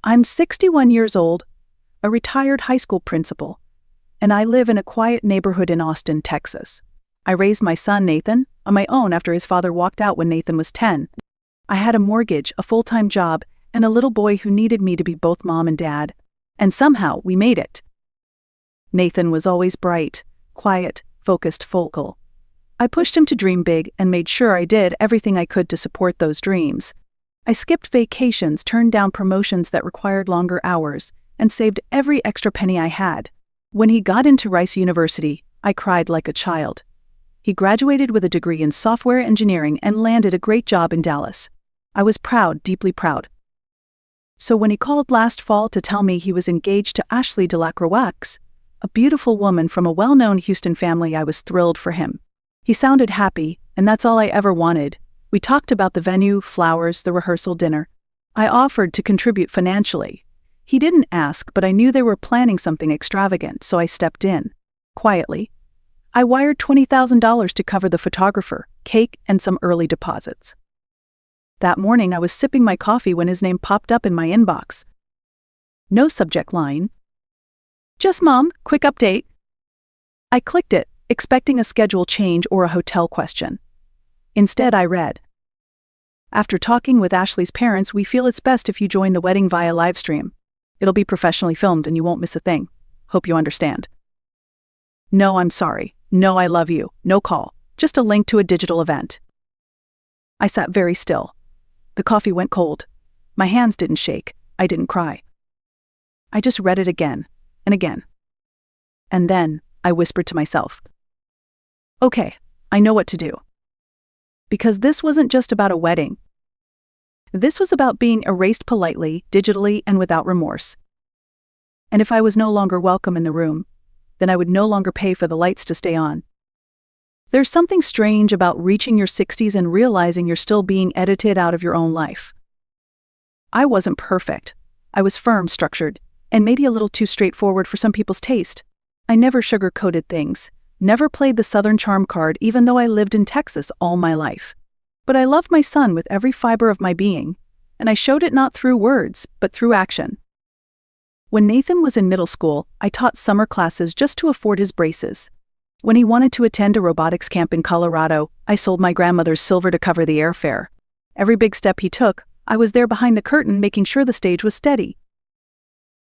I'm 61 years old, a retired high school principal, and I live in a quiet neighborhood in Austin, Texas. I raised my son, Nathan, on my own after his father walked out when Nathan was 10. I had a mortgage, a full-time job, and a little boy who needed me to be both mom and dad. And somehow, we made it. Nathan was always bright, quiet, focused, vocal. I pushed him to dream big and made sure I did everything I could to support those dreams. I skipped vacations, turned down promotions that required longer hours, and saved every extra penny I had. When he got into Rice University, I cried like a child. He graduated with a degree in software engineering and landed a great job in Dallas. I was proud, deeply proud. So when he called last fall to tell me he was engaged to Ashley Delacroix, a beautiful woman from a well-known Houston family, I was thrilled for him. He sounded happy, and that's all I ever wanted. We talked about the venue, flowers, the rehearsal dinner. I offered to contribute financially. He didn't ask, but I knew they were planning something extravagant, so I stepped in. Quietly. I wired $20,000 to cover the photographer, cake, and some early deposits. That morning I was sipping my coffee when his name popped up in my inbox. No subject line. Just Mom, quick update. I clicked it, expecting a schedule change or a hotel question. Instead I read, after talking with Ashley's parents, we feel it's best if you join the wedding via Livestream. It'll be professionally filmed and you won't miss a thing. Hope you understand. No, I'm sorry. No, I love you. No call. Just a link to a digital event. I sat very still. The coffee went cold. My hands didn't shake. I didn't cry. I just read it again and again. And then I whispered to myself, okay, I know what to do. Because this wasn't just about a wedding. This was about being erased politely, digitally, and without remorse. And if I was no longer welcome in the room, then I would no longer pay for the lights to stay on. There's something strange about reaching your 60s and realizing you're still being edited out of your own life. I wasn't perfect. I was firm, structured, and maybe a little too straightforward for some people's taste. I never sugar-coated things, never played the Southern charm card even though I lived in Texas all my life. But I loved my son with every fiber of my being, and I showed it not through words, but through action. When Nathan was in middle school, I taught summer classes just to afford his braces. When he wanted to attend a robotics camp in Colorado, I sold my grandmother's silver to cover the airfare. Every big step he took, I was there behind the curtain making sure the stage was steady.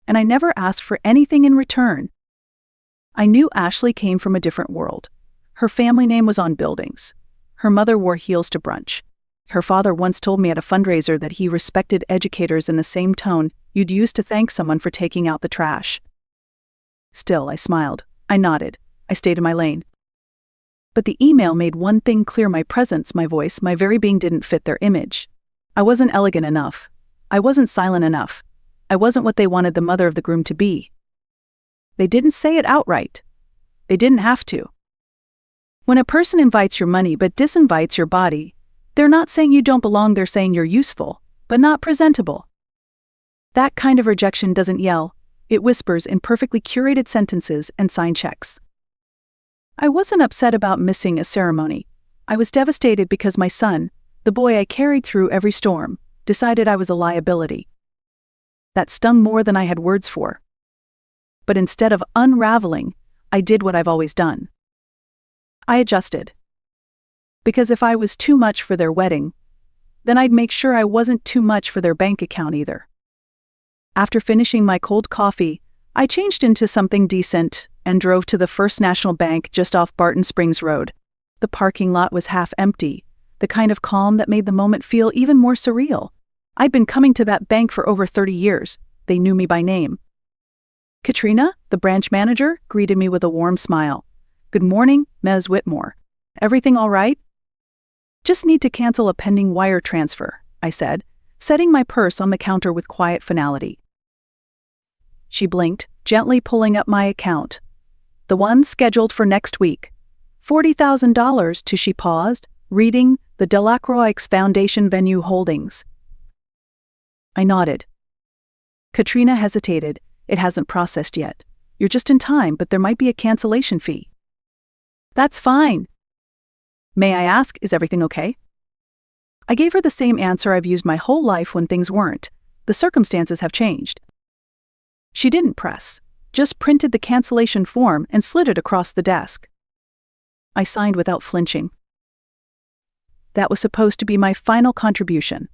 And I never asked for anything in return. I knew Ashley came from a different world. Her family name was on buildings. Her mother wore heels to brunch. Her father once told me at a fundraiser that he respected educators in the same tone you'd use to thank someone for taking out the trash. Still, I smiled. I nodded. I stayed in my lane. But the email made one thing clear: my presence, my voice, my very being didn't fit their image. I wasn't elegant enough. I wasn't silent enough. I wasn't what they wanted the mother of the groom to be. They didn't say it outright. They didn't have to. When a person invites your money but disinvites your body, they're not saying you don't belong, they're saying you're useful, but not presentable. That kind of rejection doesn't yell, it whispers in perfectly curated sentences and signed checks. I wasn't upset about missing a ceremony. I was devastated because my son, the boy I carried through every storm, decided I was a liability. That stung more than I had words for. But instead of unraveling, I did what I've always done. I adjusted. Because if I was too much for their wedding, then I'd make sure I wasn't too much for their bank account either. After finishing my cold coffee, I changed into something decent and drove to the First National Bank just off Barton Springs Road. The parking lot was half empty, the kind of calm that made the moment feel even more surreal. I'd been coming to that bank for over 30 years. They knew me by name. Katrina, the branch manager, greeted me with a warm smile. "Good morning, Ms. Whitmore. Everything all right?" "Just need to cancel a pending wire transfer," I said, setting my purse on the counter with quiet finality. She blinked, gently pulling up my account. "The one scheduled for next week. $40,000 to," she paused, reading, "the Delacroix Foundation Venue Holdings." I nodded. Katrina hesitated. "It hasn't processed yet. You're just in time, but there might be a cancellation fee." "That's fine. May I ask, is everything okay?" I gave her the same answer I've used my whole life when things weren't. The circumstances have changed." She didn't press, just printed the cancellation form and slid it across the desk. I signed without flinching. That was supposed to be my final contribution.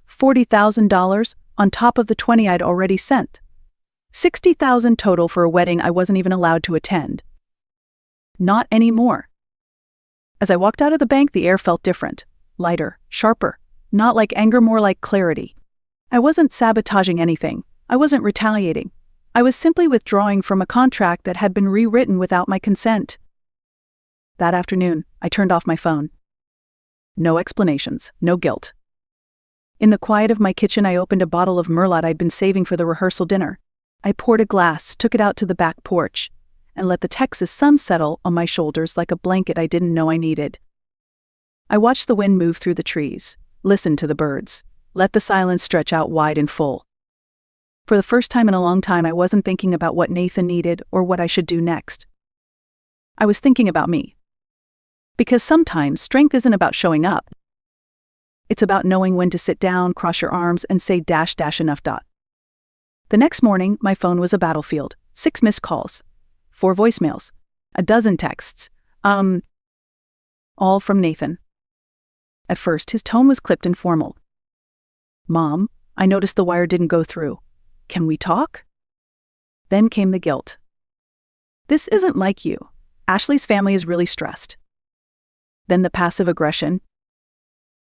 $40,000 on top of the $20,000 I'd already sent. $60,000 total for a wedding I wasn't even allowed to attend. Not anymore. As I walked out of the bank, the air felt different, lighter, sharper, not like anger, more like clarity. I wasn't sabotaging anything. I wasn't retaliating. I was simply withdrawing from a contract that had been rewritten without my consent. That afternoon, I turned off my phone. No explanations, no guilt. In the quiet of my kitchen, I opened a bottle of Merlot I'd been saving for the rehearsal dinner. I poured a glass, took it out to the back porch, and let the Texas sun settle on my shoulders like a blanket I didn't know I needed. I watched the wind move through the trees, listened to the birds, let the silence stretch out wide and full. For the first time in a long time, I wasn't thinking about what Nathan needed or what I should do next. I was thinking about me. Because sometimes strength isn't about showing up. It's about knowing when to sit down, cross your arms, and say -- enough. The next morning, my phone was a battlefield. 6 missed calls, 4 voicemails, a dozen texts. All from Nathan. At first, his tone was clipped and formal. "Mom, I noticed the wire didn't go through. Can we talk?" Then came the guilt. "This isn't like you. Ashley's family is really stressed." Then the passive aggression.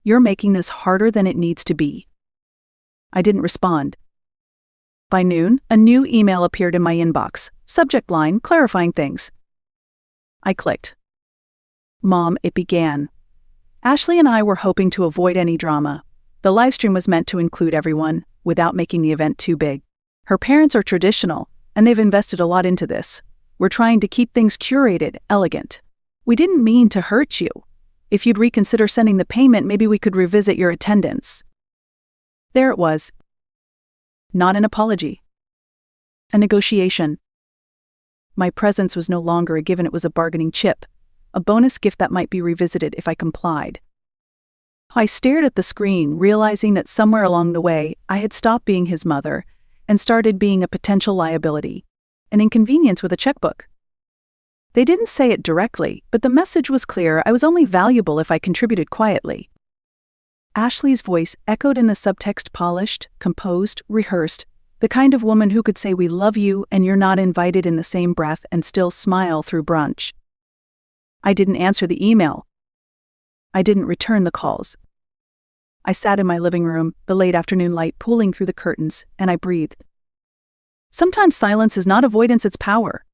"You're making this harder than it needs to be." I didn't respond. By noon, a new email appeared in my inbox, subject line clarifying things. I clicked. "Mom," it began. "Ashley and I were hoping to avoid any drama. The livestream was meant to include everyone, without making the event too big. Her parents are traditional, and they've invested a lot into this. We're trying to keep things curated, elegant. We didn't mean to hurt you. If you'd reconsider sending the payment, maybe we could revisit your attendance." There it was. Not an apology. A negotiation. My presence was no longer a given, it was a bargaining chip, a bonus gift that might be revisited if I complied. I stared at the screen, realizing that somewhere along the way, I had stopped being his mother and started being a potential liability, an inconvenience with a checkbook. They didn't say it directly, but the message was clear. I was only valuable if I contributed quietly. Ashley's voice echoed in the subtext, polished, composed, rehearsed, the kind of woman who could say "we love you" and "you're not invited" in the same breath and still smile through brunch. I didn't answer the email. I didn't return the calls. I sat in my living room, the late afternoon light pooling through the curtains, and I breathed. Sometimes silence is not avoidance, it's power.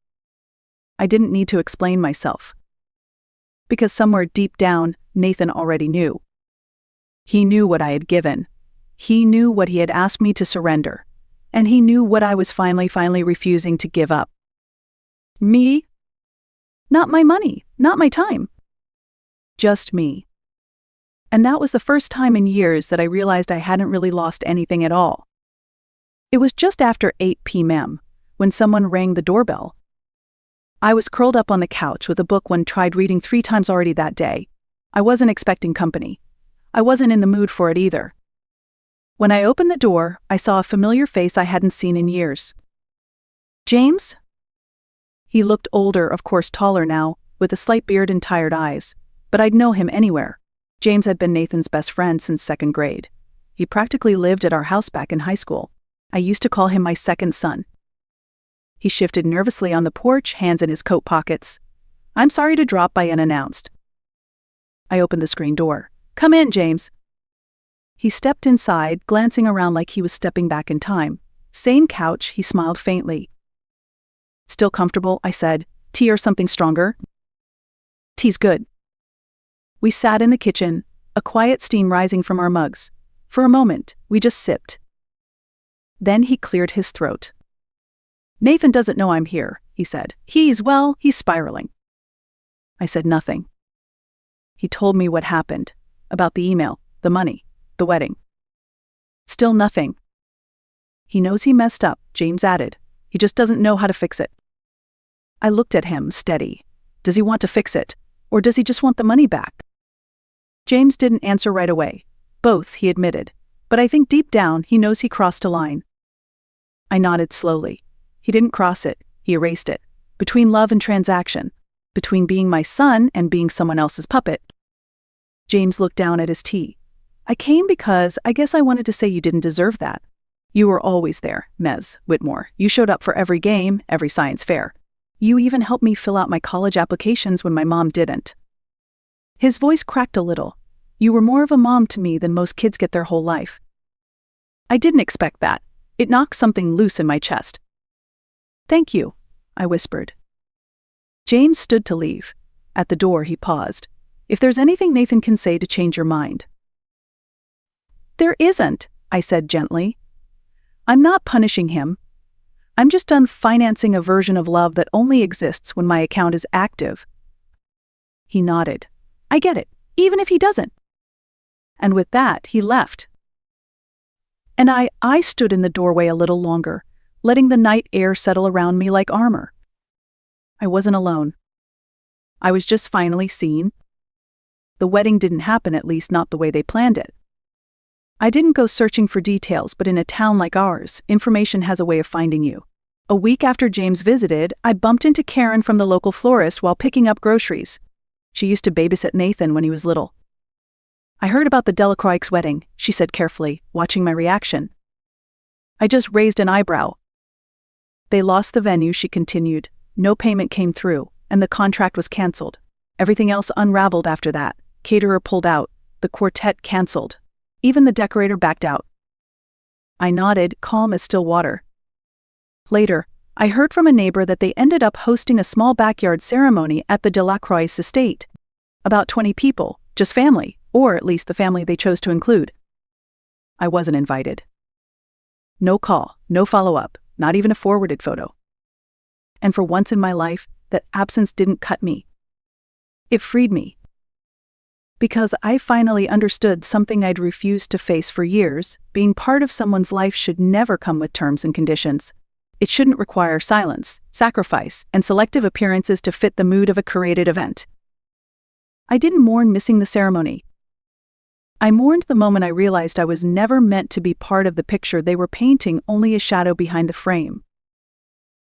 I didn't need to explain myself. Because somewhere deep down, Nathan already knew. He knew what I had given. He knew what he had asked me to surrender. And he knew what I was finally refusing to give up. Me? Not my money, not my time. Just me. And that was the first time in years that I realized I hadn't really lost anything at all. It was just after 8 p.m. when someone rang the doorbell. I was curled up on the couch with a book one tried reading 3 times already that day. I wasn't expecting company. I wasn't in the mood for it either. When I opened the door, I saw a familiar face I hadn't seen in years. "James?" He looked older, of course taller now, with a slight beard and tired eyes, but I'd know him anywhere. James had been Nathan's best friend since 2nd grade. He practically lived at our house back in high school. I used to call him my second son. He shifted nervously on the porch, hands in his coat pockets. "I'm sorry to drop by unannounced." I opened the screen door. "Come in, James." He stepped inside, glancing around like he was stepping back in time. Same couch, he smiled faintly. "Still comfortable?" I said. "Tea or something stronger?" "Tea's good." We sat in the kitchen, a quiet steam rising from our mugs. For a moment, we just sipped. Then he cleared his throat. "Nathan doesn't know I'm here," he said. He's spiraling." I said nothing. He told me what happened, about the email, the money, the wedding. Still nothing. "He knows he messed up," James added. "He just doesn't know how to fix it." I looked at him, steady. Does he want to fix it, or does he just want the money back? James didn't answer right away. Both, he admitted. But I think deep down he knows he crossed a line. I nodded slowly. He didn't cross it, he erased it. Between love and transaction. Between being my son and being someone else's puppet. James looked down at his tea. I came because I guess I wanted to say you didn't deserve that. You were always there, Ms. Whitmore. You showed up for every game, every science fair. You even helped me fill out my college applications when my mom didn't. His voice cracked a little. You were more of a mom to me than most kids get their whole life. I didn't expect that. It knocked something loose in my chest. Thank you, I whispered. James stood to leave. At the door he paused. If there's anything Nathan can say to change your mind. There isn't, I said gently. I'm not punishing him. I'm just done financing a version of love that only exists when my account is active. He nodded. I get it, even if he doesn't. And with that, he left. And I stood in the doorway a little longer, letting the night air settle around me like armor. I wasn't alone. I was just finally seen. The wedding didn't happen, at least not the way they planned it. I didn't go searching for details, but in a town like ours, information has a way of finding you. A week after James visited, I bumped into Karen from the local florist while picking up groceries. She used to babysit Nathan when he was little. I heard about the Delacroix's wedding, she said carefully, watching my reaction. I just raised an eyebrow. They lost the venue, she continued. No payment came through, and the contract was canceled. Everything else unraveled after that. Caterer pulled out. The quartet canceled. Even the decorator backed out. I nodded, calm as still water. Later, I heard from a neighbor that they ended up hosting a small backyard ceremony at the Delacroix estate. About 20 people, just family, or at least the family they chose to include. I wasn't invited. No call, no follow-up, not even a forwarded photo. And for once in my life, that absence didn't cut me. It freed me. Because I finally understood something I'd refused to face for years. Being part of someone's life should never come with terms and conditions. It shouldn't require silence, sacrifice, and selective appearances to fit the mood of a curated event. I didn't mourn missing the ceremony. I mourned the moment I realized I was never meant to be part of the picture they were painting, only a shadow behind the frame.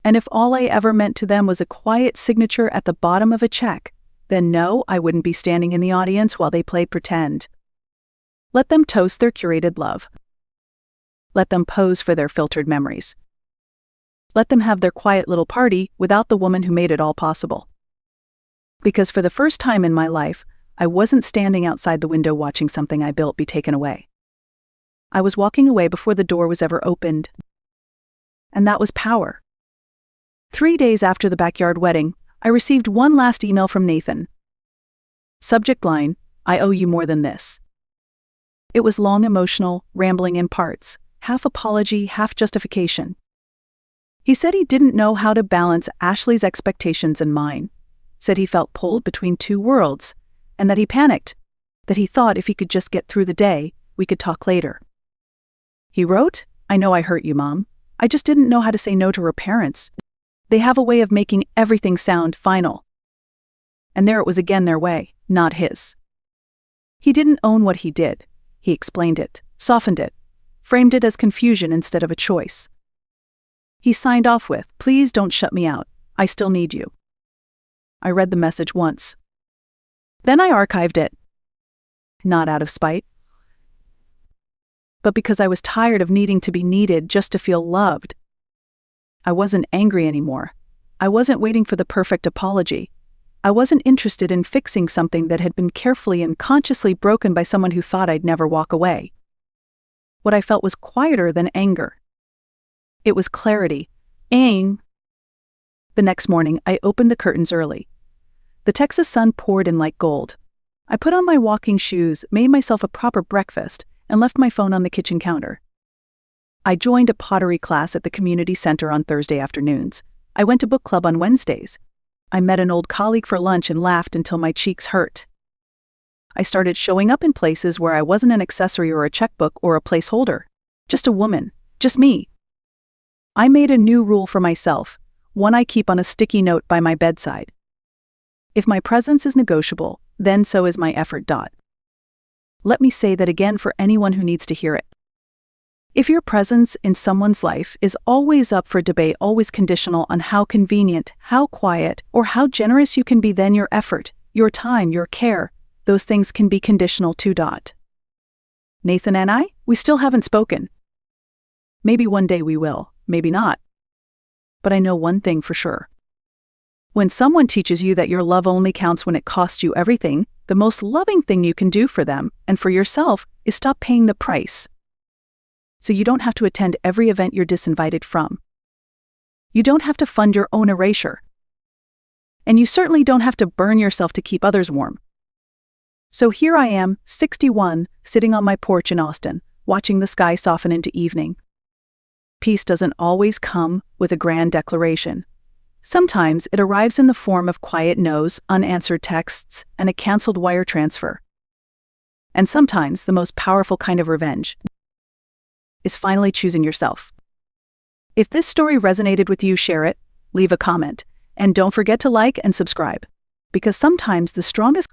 And if all I ever meant to them was a quiet signature at the bottom of a check, then no, I wouldn't be standing in the audience while they played pretend. Let them toast their curated love. Let them pose for their filtered memories. Let them have their quiet little party without the woman who made it all possible. Because for the first time in my life, I wasn't standing outside the window watching something I built be taken away. I was walking away before the door was ever opened. And that was power. 3 days after the backyard wedding, I received one last email from Nathan. Subject line, I owe you more than this. It was long, emotional, rambling in parts, half apology, half justification. He said he didn't know how to balance Ashley's expectations and mine, said he felt pulled between two worlds, and that he panicked, that he thought if he could just get through the day, we could talk later. He wrote, I know I hurt you, Mom. I just didn't know how to say no to her parents. They have a way of making everything sound final. And there it was again, their way, not his. He didn't own what he did. He explained it, softened it, framed it as confusion instead of a choice. He signed off with, please don't shut me out. I still need you. I read the message once. Then I archived it. Not out of spite, but because I was tired of needing to be needed just to feel loved. I wasn't angry anymore. I wasn't waiting for the perfect apology. I wasn't interested in fixing something that had been carefully and consciously broken by someone who thought I'd never walk away. What I felt was quieter than anger. It was clarity. The next morning, I opened the curtains early. The Texas sun poured in like gold. I put on my walking shoes, made myself a proper breakfast, and left my phone on the kitchen counter. I joined a pottery class at the community center on Thursday afternoons. I went to book club on Wednesdays. I met an old colleague for lunch and laughed until my cheeks hurt. I started showing up in places where I wasn't an accessory or a checkbook or a placeholder. Just a woman. Just me. I made a new rule for myself, one I keep on a sticky note by my bedside. If my presence is negotiable, then so is my effort. Let me say that again for anyone who needs to hear it. If your presence in someone's life is always up for debate, always conditional on how convenient, how quiet, or how generous you can be, then your effort, your time, your care, those things can be conditional too. Nathan and I, we still haven't spoken. Maybe one day we will, maybe not. But I know one thing for sure. When someone teaches you that your love only counts when it costs you everything, the most loving thing you can do for them and for yourself is stop paying the price. So you don't have to attend every event you're disinvited from. You don't have to fund your own erasure. And you certainly don't have to burn yourself to keep others warm. So here I am, 61, sitting on my porch in Austin, watching the sky soften into evening. Peace doesn't always come with a grand declaration. Sometimes it arrives in the form of quiet no's, unanswered texts, and a canceled wire transfer. And sometimes the most powerful kind of revenge is finally choosing yourself. If this story resonated with you, share it, leave a comment, and don't forget to like and subscribe. Because sometimes the strongest